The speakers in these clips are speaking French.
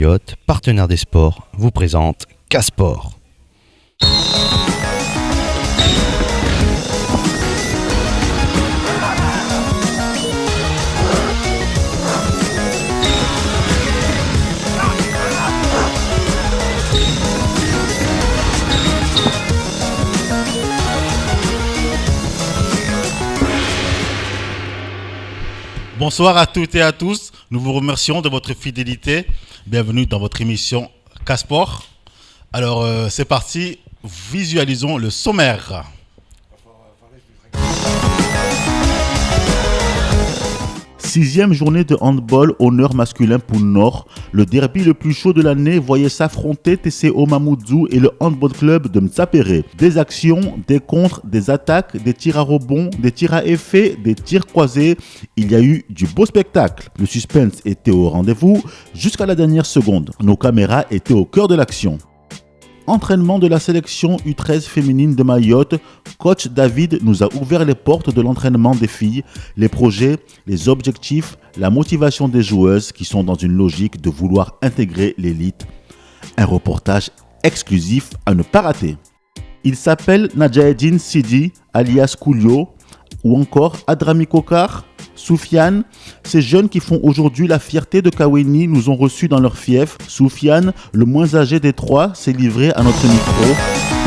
Mayotte, partenaire des sports, vous présente K-Sport. Bonsoir à toutes et à tous, nous vous remercions de votre fidélité. Bienvenue dans votre émission K-Sport. Alors c'est parti, visualisons le sommaire. Sixième journée de handball honneur masculin Poule Nord. Le derby le plus chaud de l'année voyait s'affronter TCO Mamoudzou et le handball club de Mtsapéré. Des actions, des contres, des attaques, des tirs à rebond, des tirs à effet, des tirs croisés. Il y a eu du beau spectacle. Le suspense était au rendez-vous jusqu'à la dernière seconde. Nos caméras étaient au cœur de l'action. Entraînement de la sélection U13 féminine de Mayotte, coach David nous a ouvert les portes de l'entraînement des filles, les projets, les objectifs, la motivation des joueuses qui sont dans une logique de vouloir intégrer l'élite. Un reportage exclusif à ne pas rater. Il s'appelle Nadjaedine Sidi, alias Koulio, ou encore Adrami Kokar, Soufiane. Ces jeunes qui font aujourd'hui la fierté de Kaweni nous ont reçus dans leur fief. Soufiane, le moins âgé des trois, s'est livré à notre micro.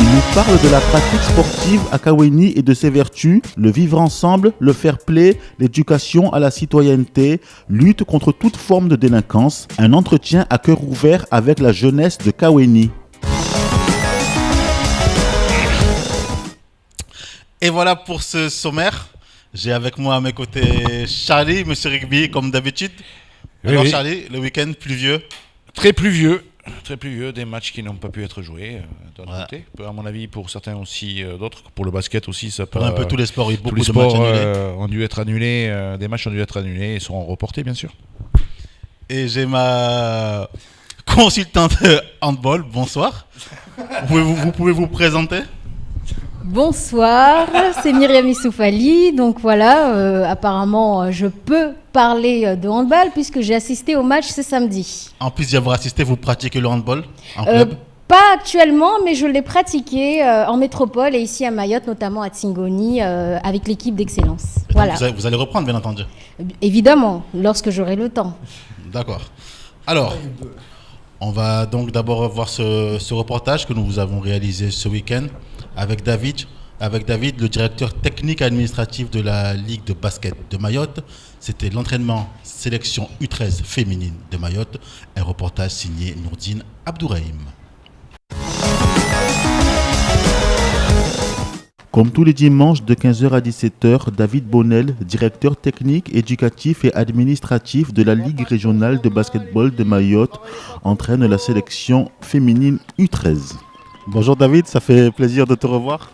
Il nous parle de la pratique sportive à Kaweni et de ses vertus, le vivre ensemble, le fair play, l'éducation à la citoyenneté, lutte contre toute forme de délinquance. Un entretien à cœur ouvert avec la jeunesse de Kaweni. Et voilà pour ce sommaire. J'ai avec moi à mes côtés Charlie, Monsieur Rigby, comme d'habitude. Alors oui. Charlie, le week-end pluvieux. Très pluvieux, des matchs qui n'ont pas pu être joués d'un côté. À mon avis, pour certains aussi, d'autres. Pour le basket aussi, ça peut. Pour un peu tous les sports, il y a beaucoup de matchs annulés. Ont dû être annulés, des matchs ont dû être annulés et seront reportés, bien sûr. Et j'ai ma consultante handball. Bonsoir. Vous pouvez vous présenter? Bonsoir, c'est Myriam Issoufali. Donc voilà, apparemment, je peux parler de handball puisque j'ai assisté au match ce samedi. En plus d'y avoir assisté, vous pratiquez le handball en club? Pas actuellement, mais je l'ai pratiqué en métropole et ici à Mayotte, notamment à Tsingoni, avec l'équipe d'excellence. Voilà. Vous allez reprendre, bien entendu? Évidemment, lorsque j'aurai le temps. D'accord. Alors, on va donc d'abord voir ce reportage que nous vous avons réalisé ce week-end avec David, le directeur technique administratif de la Ligue de basket de Mayotte. C'était l'entraînement sélection U13 féminine de Mayotte. Un reportage signé Nourdine Abdourahim. Comme tous les dimanches de 15h à 17h, David Bonnel, directeur technique, éducatif et administratif de la Ligue régionale de basketball de Mayotte, entraîne la sélection féminine U13. Bonjour David, ça fait plaisir de te revoir.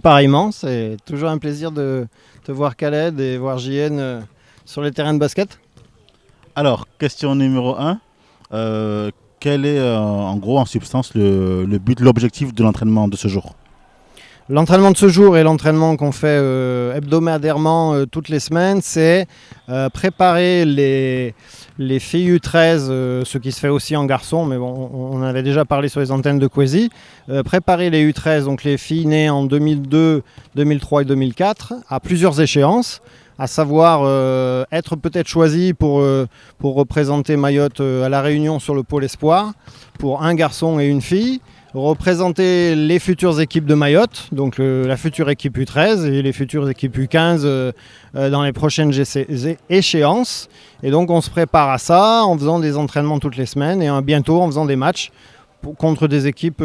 Pareillement, c'est toujours un plaisir de te voir Khaled et voir JN sur les terrains de basket. Alors, question numéro 1. Quel est en gros, en substance, le but, l'objectif de l'entraînement de ce jour? L'entraînement de ce jour et l'entraînement qu'on fait hebdomadairement toutes les semaines, c'est préparer les filles U13, ce qui se fait aussi en garçon, mais bon, on avait déjà parlé sur les antennes de Kwesi. Préparer les U13, donc les filles nées en 2002, 2003 et 2004, à plusieurs échéances, à savoir être peut-être choisies pour représenter Mayotte à la Réunion sur le pôle espoir, pour un garçon et une fille. Représenter les futures équipes de Mayotte, donc la future équipe U13 et les futures équipes U15 dans les prochaines échéances. Et donc on se prépare à ça en faisant des entraînements toutes les semaines et bientôt en faisant des matchs contre des équipes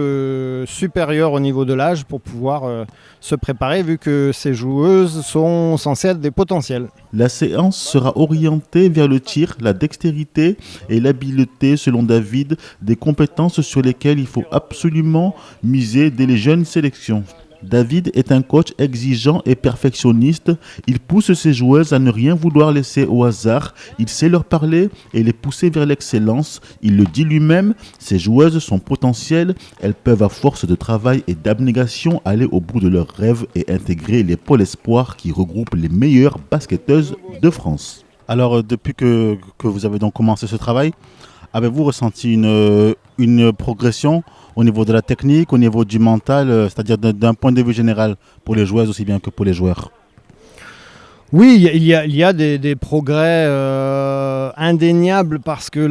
supérieures au niveau de l'âge pour pouvoir se préparer vu que ces joueuses sont censées être des potentiels. La séance sera orientée vers le tir, la dextérité et l'habileté selon David, des compétences sur lesquelles il faut absolument miser dès les jeunes sélections. David est un coach exigeant et perfectionniste. Il pousse ses joueuses à ne rien vouloir laisser au hasard. Il sait leur parler et les pousser vers l'excellence. Il le dit lui-même, ces joueuses sont potentielles. Elles peuvent à force de travail et d'abnégation aller au bout de leurs rêves et intégrer les pôles espoirs qui regroupent les meilleures basketteuses de France. Alors depuis que vous avez donc commencé ce travail, Avez-vous ressenti une progression au niveau de la technique, au niveau du mental, c'est-à-dire d'un point de vue général pour les joueuses aussi bien que pour les joueurs? Oui, il y a des progrès indéniables parce que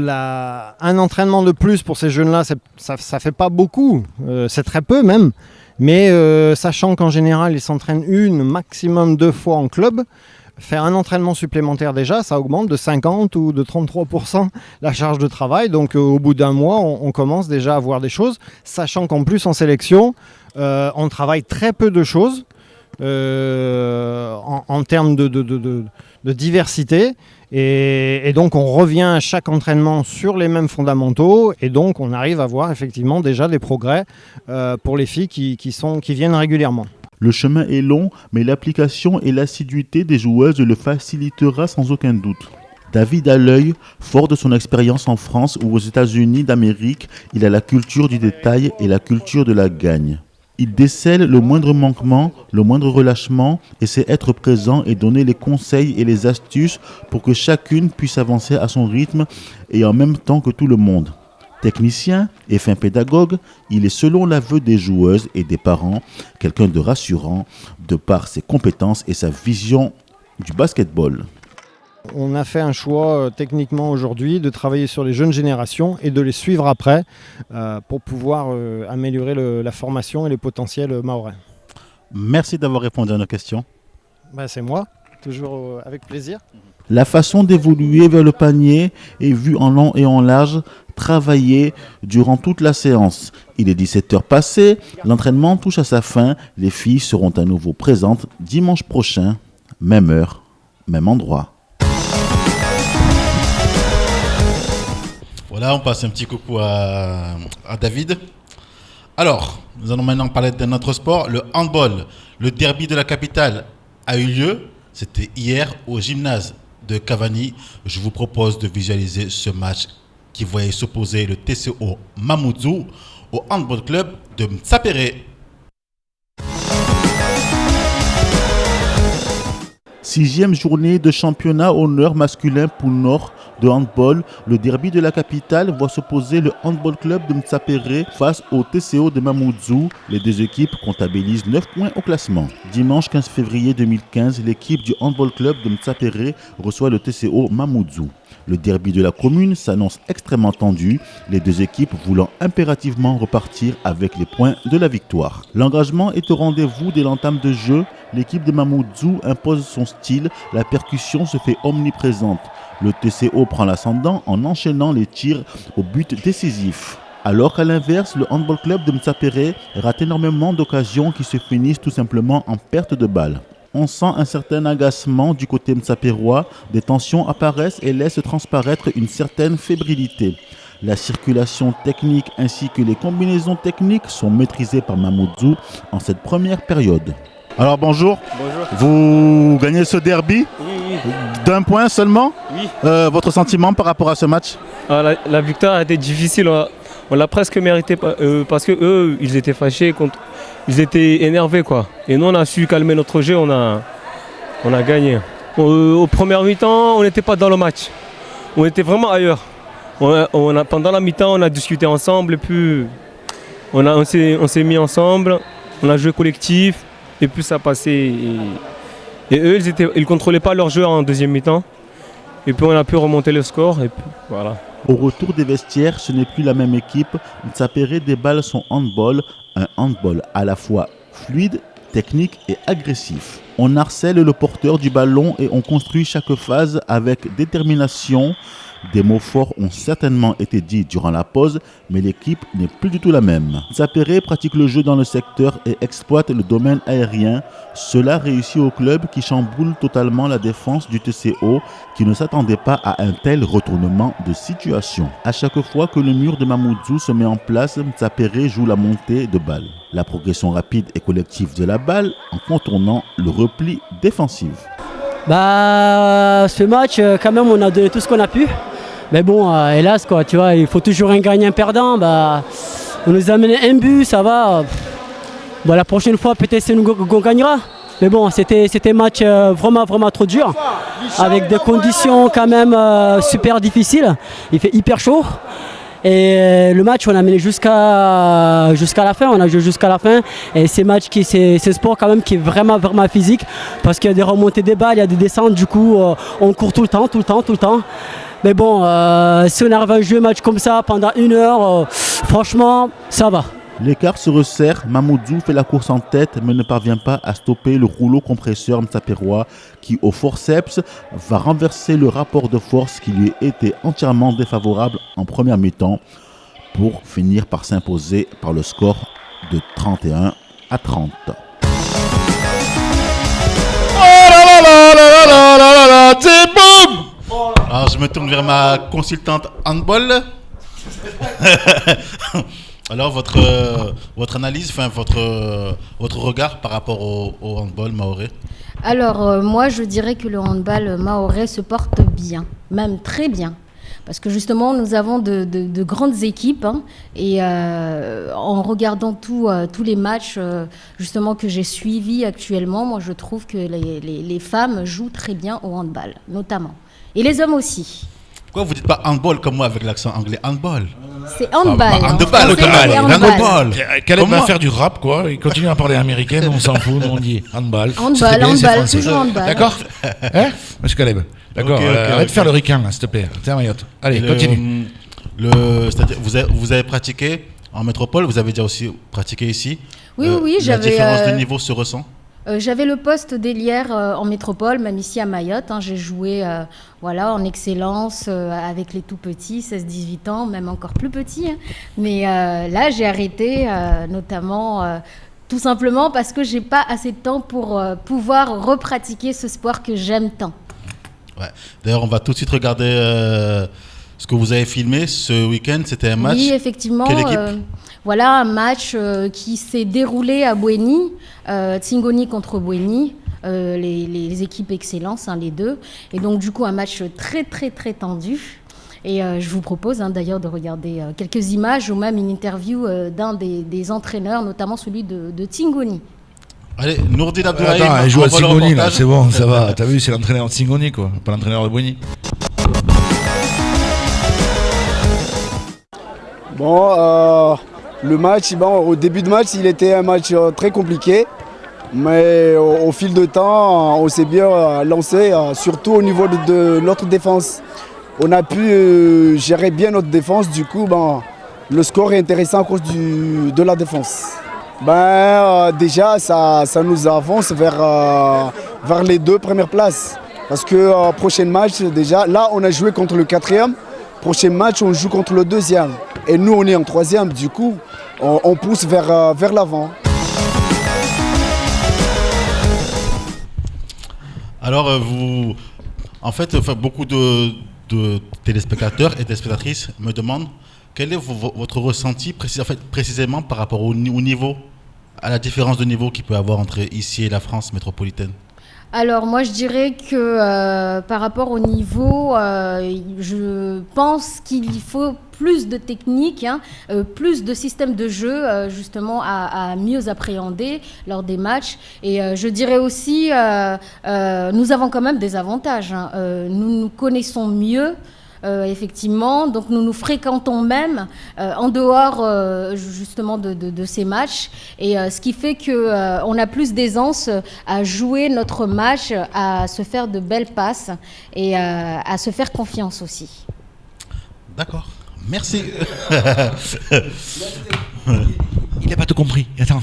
un entraînement de plus pour ces jeunes-là, ça fait pas beaucoup, c'est très peu même. Mais sachant qu'en général, ils s'entraînent maximum 2 fois en club, faire un entraînement supplémentaire déjà, ça augmente de 50 ou de 33% la charge de travail. Donc au bout d'un mois, on commence déjà à voir des choses. Sachant qu'en plus en sélection, on travaille très peu de choses en termes de diversité. Et donc on revient à chaque entraînement sur les mêmes fondamentaux et donc on arrive à voir effectivement déjà des progrès pour les filles qui viennent régulièrement. Le chemin est long, mais l'application et l'assiduité des joueuses le facilitera sans aucun doute. David Aleuil, fort de son expérience en France ou aux États-Unis d'Amérique, il a la culture du détail et la culture de la gagne. Il décèle le moindre manquement, le moindre relâchement et sait être présent et donner les conseils et les astuces pour que chacune puisse avancer à son rythme et en même temps que tout le monde. Technicien et fin pédagogue, il est selon l'aveu des joueuses et des parents quelqu'un de rassurant de par ses compétences et sa vision du basketball. On a fait un choix techniquement aujourd'hui de travailler sur les jeunes générations et de les suivre après pour pouvoir améliorer la formation et les potentiels mahorais. Merci d'avoir répondu à nos questions. C'est moi, toujours avec plaisir. La façon d'évoluer vers le panier est vue en long et en large, travaillée durant toute la séance. Il est 17h passé, l'entraînement touche à sa fin, les filles seront à nouveau présentes dimanche prochain, même heure, même endroit. Voilà, on passe un petit coucou à David. Alors, nous allons maintenant parler d'un autre sport, le handball. Le derby de la capitale a eu lieu, c'était hier au gymnase de Cavani. Je vous propose de visualiser ce match qui voyait s'opposer le TCO Mamoudzou au handball club de Mtsapéré. 6e journée de championnat honneur masculin poule Nord de handball. Le derby de la capitale voit s'opposer le handball club de Mtsapéré face au TCO de Mamoudzou. Les deux équipes comptabilisent 9 points au classement. Dimanche 15 février 2015, l'équipe du handball club de Mtsapéré reçoit le TCO Mamoudzou. Le derby de la commune s'annonce extrêmement tendu, les deux équipes voulant impérativement repartir avec les points de la victoire. L'engagement est au rendez-vous dès l'entame de jeu. L'équipe de Mamoudzou impose son style, la percussion se fait omniprésente. Le TCO prend l'ascendant en enchaînant les tirs au but décisif. Alors qu'à l'inverse, le handball club de Mtsapéré rate énormément d'occasions qui se finissent tout simplement en perte de balle. On sent un certain agacement du côté mtsapérois, des tensions apparaissent et laissent transparaître une certaine fébrilité. La circulation technique ainsi que les combinaisons techniques sont maîtrisées par Mamoudzou en cette première période. Alors bonjour. Bonjour. Vous gagnez ce derby Oui. d'un point seulement. Oui. Votre sentiment par rapport à ce match? La victoire a été difficile, on l'a presque mérité parce que eux, ils étaient fâchés contre... Ils étaient énervés quoi. Et nous on a su calmer notre jeu, on a gagné. Au premier mi-temps, on n'était pas dans le match. On était vraiment ailleurs. Pendant la mi-temps, on a discuté ensemble et puis on s'est mis ensemble, on a joué collectif et puis ça passait. Et eux, ils contrôlaient pas leur jeu en deuxième mi-temps. Et puis on a pu remonter le score et puis voilà. Au retour des vestiaires, ce n'est plus la même équipe. Mtsapéré déballe son handball, un handball à la fois fluide, technique et agressif. On harcèle le porteur du ballon et on construit chaque phase avec détermination. Des mots forts ont certainement été dits durant la pause, mais l'équipe n'est plus du tout la même. Mtsapéré pratique le jeu dans le secteur et exploite le domaine aérien. Cela réussit au club qui chamboule totalement la défense du TCO qui ne s'attendait pas à un tel retournement de situation. À chaque fois que le mur de Mamoudzou se met en place, Mtsapéré joue la montée de balle. La progression rapide et collective de la balle en contournant le repli défensif. Ce match, quand même, on a donné tout ce qu'on a pu. Mais bon, hélas, quoi, tu vois, il faut toujours un gagnant perdant. On nous a amené un but, ça va. La prochaine fois, peut-être c'est nous qu'on gagnera. Mais bon, c'était un match vraiment trop dur, avec des conditions quand même super difficiles. Il fait hyper chaud. Et le match, on a mené jusqu'à la fin, on a joué jusqu'à la fin. Et c'est un sport quand même qui est vraiment physique, parce qu'il y a des remontées des balles, il y a des descentes, du coup on court tout le temps. Mais bon, si on arrive à jouer un match comme ça pendant 1 heure, franchement, ça va. L'écart se resserre, Mamoudzou fait la course en tête mais ne parvient pas à stopper le rouleau compresseur mtsapérois qui au forceps va renverser le rapport de force qui lui était entièrement défavorable en première mi-temps pour finir par s'imposer par le score de 31-30. Alors je me tourne vers ma consultante handball. Alors votre analyse, enfin votre regard par rapport au handball mahorais. Alors moi je dirais que le handball mahorais se porte bien, même très bien. Parce que justement, nous avons de grandes équipes et en regardant tous les matchs justement que j'ai suivis actuellement, moi je trouve que les femmes jouent très bien au handball, notamment. Et les hommes aussi. Pourquoi vous dites pas handball comme moi avec l'accent anglais? Handball. C'est handball. Handball, handball. Caleb va faire du rap, quoi. Il continue à parler américain, on s'en fout, nous on dit handball. Handball, toujours handball. D'accord Monsieur Caleb. D'accord, arrête de faire le ricain, là, s'il te plaît. Tiens, Mayotte. Allez, continue. C'est-à-dire, vous avez pratiqué en métropole, vous avez déjà aussi pratiqué ici. Oui, j'avais. La différence de niveau se ressent? J'avais le poste d'ailière en métropole, même ici à Mayotte. J'ai joué en excellence avec les tout petits, 16-18 ans, même encore plus petits. Mais là, j'ai arrêté, notamment tout simplement parce que j'ai pas assez de temps pour pouvoir repratiquer ce sport que j'aime tant. Ouais. D'ailleurs, on va tout de suite regarder ce que vous avez filmé ce week-end. C'était un match. Oui, effectivement. Quelle équipe un match qui s'est déroulé à Bouéni, Tsingoni contre Bouéni, les équipes excellence, les deux. Et donc, du coup, un match très tendu. Et je vous propose d'ailleurs de regarder quelques images ou même une interview d'un des entraîneurs, notamment celui de Tsingoni. Allez, Nourdine Abdoulaye. Attends, elle joue à Tsingoni, là, c'est bon, ça va. T'as vu, c'est l'entraîneur de Tsingoni, quoi, pas l'entraîneur de Bouéni. Bon, le match, au début de match, il était un match très compliqué. Mais au fil de temps, on s'est bien lancé, surtout au niveau de notre défense. On a pu gérer bien notre défense, du coup, le score est intéressant à cause de la défense. Déjà, ça nous avance vers les 2 premières places. Parce que prochain match, déjà, là, on a joué contre le 4e. Prochain match, on joue contre le 2e. Et nous, on est en 3e, du coup, on pousse vers l'avant. Alors, beaucoup de téléspectateurs et téléspectatrices me demandent quel est votre ressenti précisément par rapport au niveau, à la différence de niveau qu'il peut y avoir entre ici et la France métropolitaine. Alors moi je dirais que par rapport au niveau, je pense qu'il faut plus de technique, plus de systèmes de jeu justement à mieux appréhender lors des matchs. Et je dirais aussi, nous avons quand même des avantages. Nous nous connaissons mieux. Effectivement, donc nous nous fréquentons même en dehors justement de ces matchs et ce qui fait qu'on a plus d'aisance à jouer notre match, à se faire de belles passes et à se faire confiance aussi. D'accord, merci. Il n'a pas tout compris. Attends,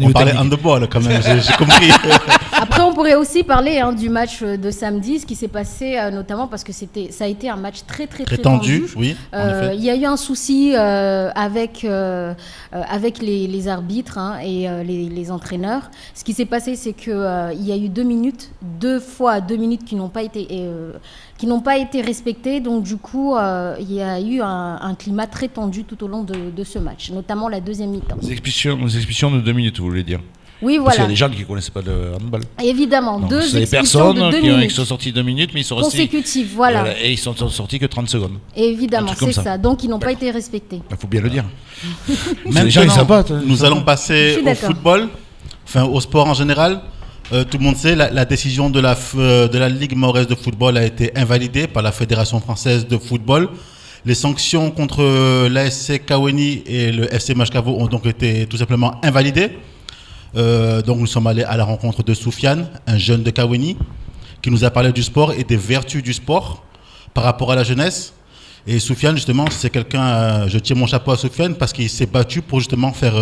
on parlait handball quand même, j'ai compris. Après, on pourrait aussi parler du match de samedi, ce qui s'est passé notamment parce que ça a été un match très tendu. Oui, il y a eu un souci avec les arbitres et les entraîneurs. Ce qui s'est passé, c'est qu'il y a eu 2 minutes, 2 fois 2 minutes qui n'ont pas été respectées. Donc du coup, il y a eu un climat très tendu tout au long de ce match, notamment la deuxième mi-temps. Les expulsions de 2 minutes, vous voulez dire? Oui, Parce voilà. qu'il y a des gens qui ne connaissent pas le handball. Évidemment, Donc, 2 c'est expulsions de 2 des minutes. personnes qui sont sorties 2 minutes, mais ils sont restés consécutives, voilà. Et ils sont sortis que 30 secondes. Évidemment, c'est ça. ça. Donc, ils n'ont pas été respectés. Il faut bien le dire. Maintenant, les gens, ils savent pas. Nous allons passer au football. enfin au sport en général. Tout le monde sait, la décision de la Ligue mahoraise de football a été invalidée par la Fédération française de football. Les sanctions contre l'ASC Kaweni et le FC Machkavo ont donc été tout simplement invalidées. Donc nous sommes allés à la rencontre de Soufiane, un jeune de Kaweni, qui nous a parlé du sport et des vertus du sport par rapport à la jeunesse. Et Soufiane, justement, c'est quelqu'un, je tire mon chapeau à Soufiane parce qu'il s'est battu pour justement faire,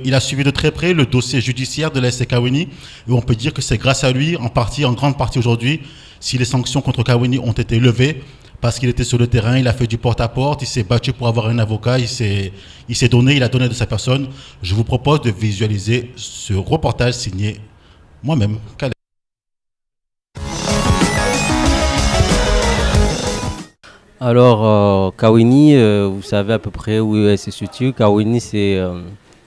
il a suivi de très près le dossier judiciaire de l'ASC Kaweni. Et on peut dire que c'est grâce à lui, en grande partie aujourd'hui, si les sanctions contre Kaweni ont été levées, parce qu'il était sur le terrain, il a fait du porte-à-porte, il s'est battu pour avoir un avocat, il s'est donné, il a donné de sa personne. Je vous propose de visualiser ce reportage signé moi-même, Calais. Alors, Kaweni, vous savez à peu près où elle se situe. Kaweni, c'est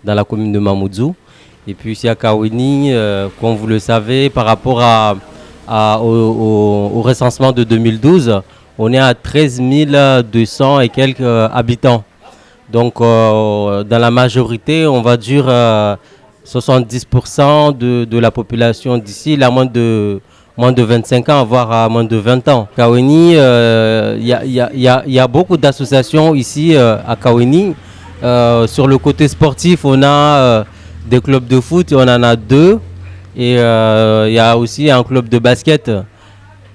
dans la commune de Mamoudzou. Et puis ici à Kaweni, comme vous le savez, par rapport au recensement de 2012, on est à 13 200 et quelques habitants. Donc, dans la majorité, on va dire 70% de la population d'ici, il a moins de 25 ans, voire à moins de 20 ans. Kaweni, il y a beaucoup d'associations ici à Kaweni. Sur le côté sportif, on a des clubs de foot, on en a 2. Et il y a aussi un club de basket.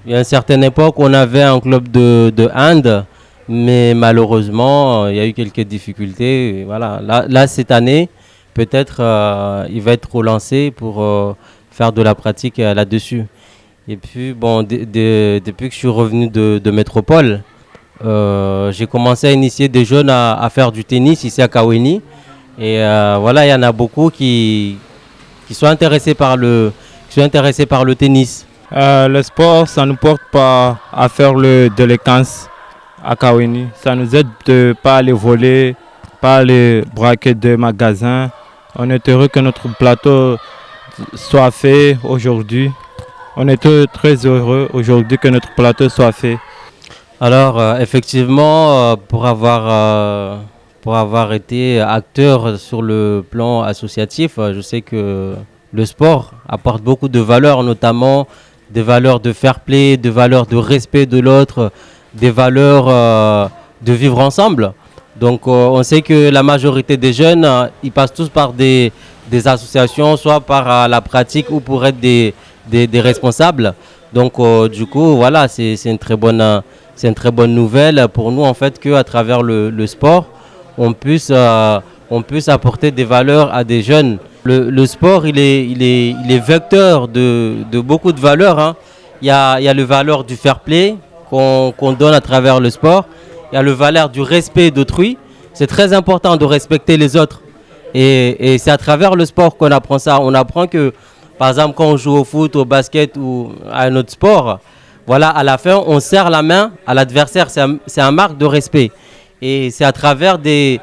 Il y a une certaine époque, on avait un club de hand, mais malheureusement, il y a eu quelques difficultés. Et voilà. Là, cette année, peut-être il va être relancé pour faire de la pratique là-dessus. Et puis, bon, depuis que je suis revenu de métropole, j'ai commencé à initier des jeunes à faire du tennis ici à Kaweni. Et voilà, il y en a beaucoup qui sont intéressés par le tennis. Le sport, ça nous porte pas à faire le délinquance à Kaweni. Ça nous aide de ne pas aller voler, pas aller braquer des magasins. On est heureux que notre plateau soit fait aujourd'hui. On est très heureux aujourd'hui que notre plateau soit fait. Alors, effectivement, pour avoir été acteur sur le plan associatif, je sais que le sport apporte beaucoup de valeurs, notamment des valeurs de fair play, des valeurs de respect de l'autre, des valeurs de vivre ensemble. Donc, on sait que la majorité des jeunes, ils passent tous par des associations, soit par la pratique ou pour être des responsables. Donc, du coup, voilà, c'est une très bonne nouvelle pour nous, en fait, qu'à travers le sport, on puisse apporter des valeurs à des jeunes. Le sport, il est vecteur de beaucoup de valeurs, hein. Il y a le valeur du fair play qu'on donne à travers le sport. Il y a le valeur du respect d'autrui. C'est très important de respecter les autres. Et c'est à travers le sport qu'on apprend ça. On apprend que, par exemple, quand on joue au foot, au basket ou à un autre sport, voilà, à la fin, on serre la main à l'adversaire. C'est un marque de respect. Et c'est à travers des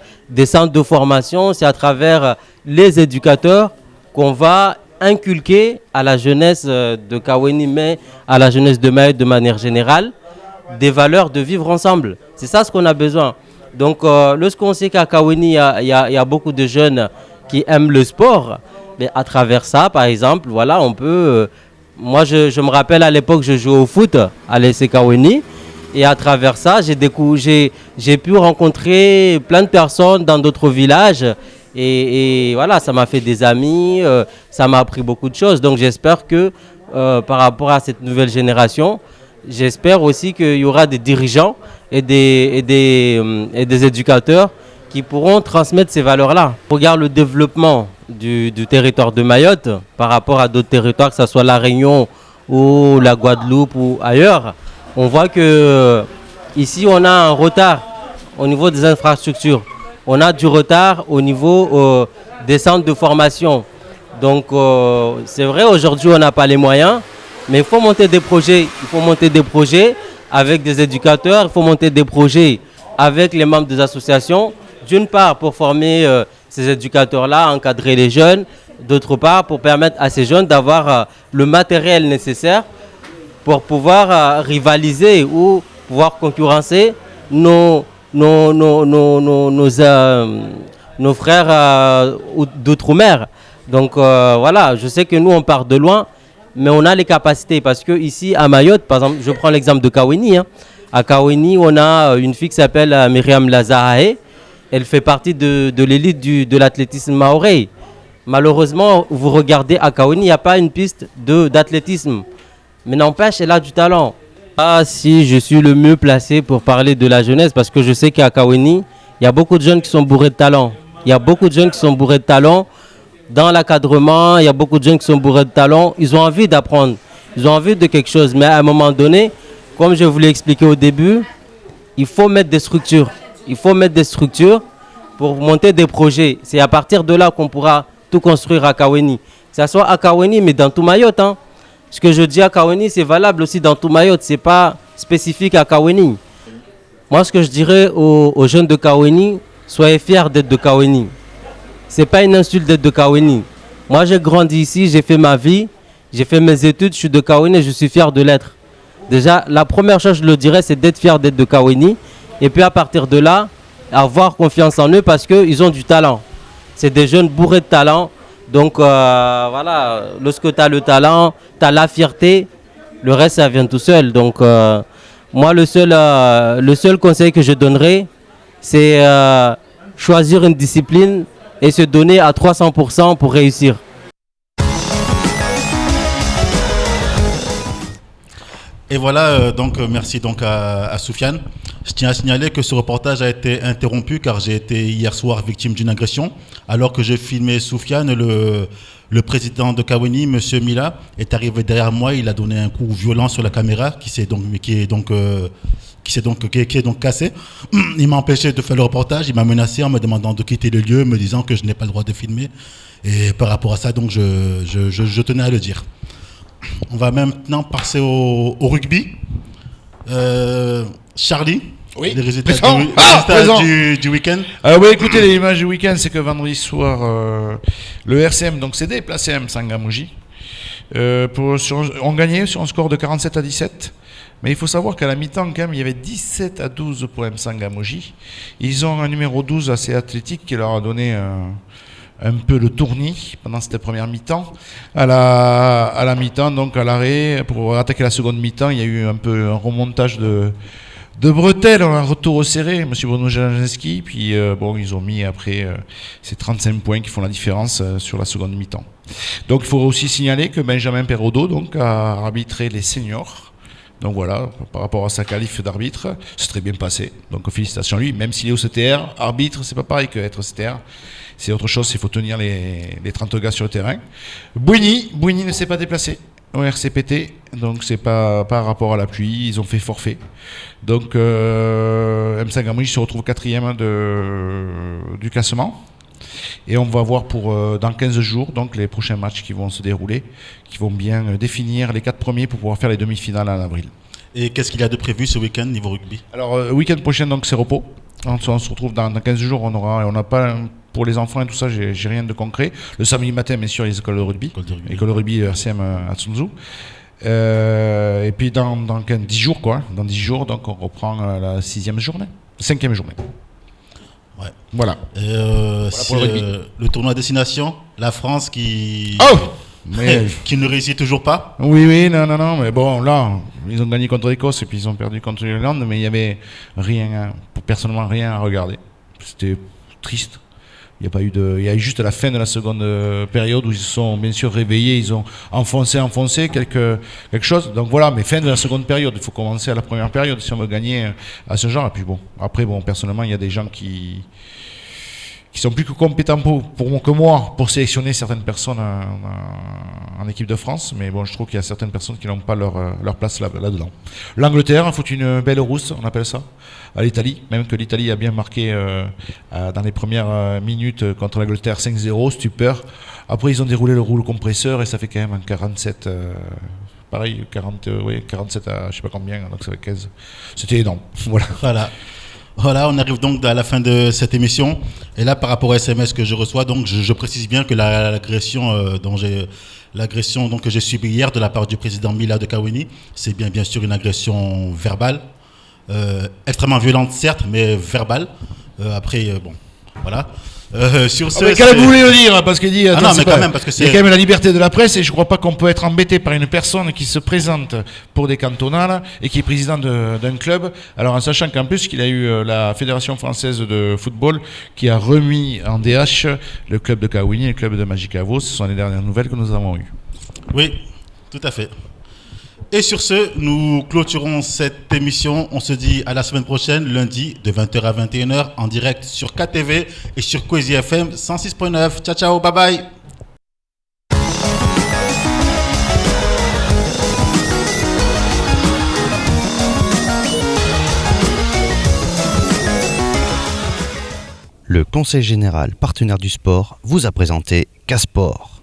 centres de formation, c'est à travers les éducateurs qu'on va inculquer à la jeunesse de Kaweni, mais à la jeunesse de Mayotte de manière générale, des valeurs de vivre ensemble. C'est ça ce qu'on a besoin. Donc, lorsqu'on sait qu'à Kaweni, il y a beaucoup de jeunes qui aiment le sport, mais à travers ça, par exemple, voilà, on peut... moi, je me rappelle à l'époque, je jouais au foot à l'ASC Kaweni. Et à travers ça, j'ai pu rencontrer plein de personnes dans d'autres villages. Et voilà, ça m'a fait des amis, ça m'a appris beaucoup de choses. Donc j'espère que par rapport à cette nouvelle génération, j'espère aussi qu'il y aura des dirigeants et des éducateurs qui pourront transmettre ces valeurs-là. On regarde le développement du territoire de Mayotte par rapport à d'autres territoires, que ce soit la Réunion ou la Guadeloupe ou ailleurs. On voit que ici on a un retard au niveau des infrastructures. On a du retard au niveau des centres de formation. Donc c'est vrai, aujourd'hui on n'a pas les moyens, mais il faut monter des projets. Il faut monter des projets avec des éducateurs, il faut monter des projets avec les membres des associations. D'une part pour former ces éducateurs-là, encadrer les jeunes. D'autre part pour permettre à ces jeunes d'avoir le matériel nécessaire pour pouvoir rivaliser ou pouvoir concurrencer nos frères d'outre-mer. Donc voilà, je sais que nous, on part de loin, mais on a les capacités. Parce que ici, à Mayotte, par exemple, je prends l'exemple de Kaweni. À Kaweni, on a une fille qui s'appelle Myriam Lazarae. Elle fait partie de l'élite de l'athlétisme maoré. Malheureusement, vous regardez à Kaweni, il n'y a pas une piste d'athlétisme. Mais n'empêche, elle a du talent. Ah, si je suis le mieux placé pour parler de la jeunesse, parce que je sais qu'à Kaweni, il y a beaucoup de jeunes qui sont bourrés de talent. Il y a beaucoup de jeunes qui sont bourrés de talent. Dans l'encadrement, il y a beaucoup de jeunes qui sont bourrés de talent. Ils ont envie d'apprendre. Ils ont envie de quelque chose. Mais à un moment donné, comme je vous l'ai expliqué au début, il faut mettre des structures. Il faut mettre des structures pour monter des projets. C'est à partir de là qu'on pourra tout construire à Kaweni. Que ce soit à Kaweni, mais dans tout Mayotte. Ce que je dis à Kaweni, c'est valable aussi dans tout Mayotte. Ce n'est pas spécifique à Kaweni. Moi, ce que je dirais aux jeunes de Kaweni, soyez fiers d'être de Kaweni. Ce n'est pas une insulte d'être de Kaweni. Moi, j'ai grandi ici, j'ai fait ma vie, j'ai fait mes études, je suis de Kaweni et je suis fier de l'être. Déjà, la première chose, je le dirais, c'est d'être fier d'être de Kaweni. Et puis à partir de là, avoir confiance en eux parce qu'ils ont du talent. C'est des jeunes bourrés de talent. Donc voilà, lorsque tu as le talent, tu as la fierté, le reste, ça vient tout seul. Donc moi, le seul conseil que je donnerais, c'est choisir une discipline et se donner à 300% pour réussir. Et voilà, donc merci donc à Soufiane. Je tiens à signaler que ce reportage a été interrompu car j'ai été hier soir victime d'une agression. Alors que je filmais Soufiane, le président de Kaweni, M. Mila, est arrivé derrière moi. Il a donné un coup violent sur la caméra qui est donc cassé. Il m'a empêché de faire le reportage. Il m'a menacé en me demandant de quitter le lieu, me disant que je n'ai pas le droit de filmer. Et par rapport à ça, donc je tenais à le dire. On va maintenant passer au rugby. Charlie, oui. Les résultats du week-end. Oui, écoutez, les images du week-end, c'est que vendredi soir, le RCM donc, s'est déplacé à Msangamouji. On gagnait sur un score de 47-17. Mais il faut savoir qu'à la mi-temps, quand même, il y avait 17-12 pour Msangamouji. Ils ont un numéro 12 assez athlétique qui leur a donné un peu le tournis pendant cette première mi-temps. À la mi-temps, donc à l'arrêt, pour attaquer la seconde mi-temps, il y a eu un peu un remontage de bretelles, un retour au serré, M. Bruno Jalenski, puis ils ont mis après ces 35 points qui font la différence sur la seconde mi-temps. Donc il faut aussi signaler que Benjamin Perraudot donc, a arbitré les seniors. Donc voilà, par rapport à sa qualif d'arbitre, c'est très bien passé. Donc félicitations à lui, même s'il est au CTR, arbitre, c'est pas pareil qu'être CTR. C'est autre chose, il faut tenir les 30 gars sur le terrain. Bouigny ne s'est pas déplacé au RCPT, donc c'est pas par rapport à la pluie, ils ont fait forfait. Donc Msangamouji se retrouve 4e du classement. Et on va voir dans 15 jours donc les prochains matchs qui vont se dérouler, qui vont bien définir les 4 premiers pour pouvoir faire les demi-finales en avril. Et qu'est-ce qu'il y a de prévu ce week-end niveau rugby? Alors week-end prochain donc c'est repos. On se retrouve dans 15 jours, on n'a pas pour les enfants et tout ça, j'ai rien de concret. Le samedi matin, bien sûr, les écoles de rugby. École de rugby RCM à Tsunzu. Et puis dans 10 jours, dans 10 jours, donc on reprend la 5e journée. Ouais. Voilà. Pour le rugby. Le tournoi destination, la France qui ne réussit toujours pas. Oui, non, mais bon, là, ils ont gagné contre l'Écosse et puis ils ont perdu contre l'Irlande, mais il n'y avait personnellement rien à regarder. C'était triste. Il y a eu juste la fin de la seconde période où ils se sont bien sûr réveillés, ils ont enfoncé quelque chose. Donc voilà, mais fin de la seconde période, il faut commencer à la première période si on veut gagner à ce genre. Et puis après, personnellement, il y a des gens qui sont plus que compétents que moi pour sélectionner certaines personnes en équipe de France. Mais bon, je trouve qu'il y a certaines personnes qui n'ont pas leur place là-dedans. L'Angleterre a foutu une belle rousse, on appelle ça, à l'Italie. Même que l'Italie a bien marqué dans les premières minutes contre l'Angleterre 5-0, stupeur. Après, ils ont déroulé le rouleau compresseur et ça fait quand même un 47... pareil, 47 à je sais pas combien, donc ça fait 15. C'était énorme. Voilà, on arrive donc à la fin de cette émission. Et là, par rapport au SMS que je reçois, donc je précise bien que l'agression que j'ai subie hier de la part du président Mila de Kaweni, c'est bien sûr une agression verbale, extrêmement violente certes, mais verbale. Voilà. Sur ce, mais qu'elle voulait le dire, parce qu'il dit. Ah attends, non, mais c'est quand pas- même, parce que il y a c'est. quand même la liberté de la presse et je crois pas qu'on peut être embêté par une personne qui se présente pour des cantonales et qui est président d'un club. Alors en sachant qu'en plus qu'il a eu la Fédération française de football qui a remis en DH le club de Kawini et le club de Magicavo. Ce sont les dernières nouvelles que nous avons eues. Oui, tout à fait. Et sur ce, nous clôturons cette émission. On se dit à la semaine prochaine, lundi, de 20h à 21h, en direct sur KTV et sur Cozy FM 106.9. Ciao, ciao, bye bye. Le Conseil général partenaire du sport vous a présenté Casport.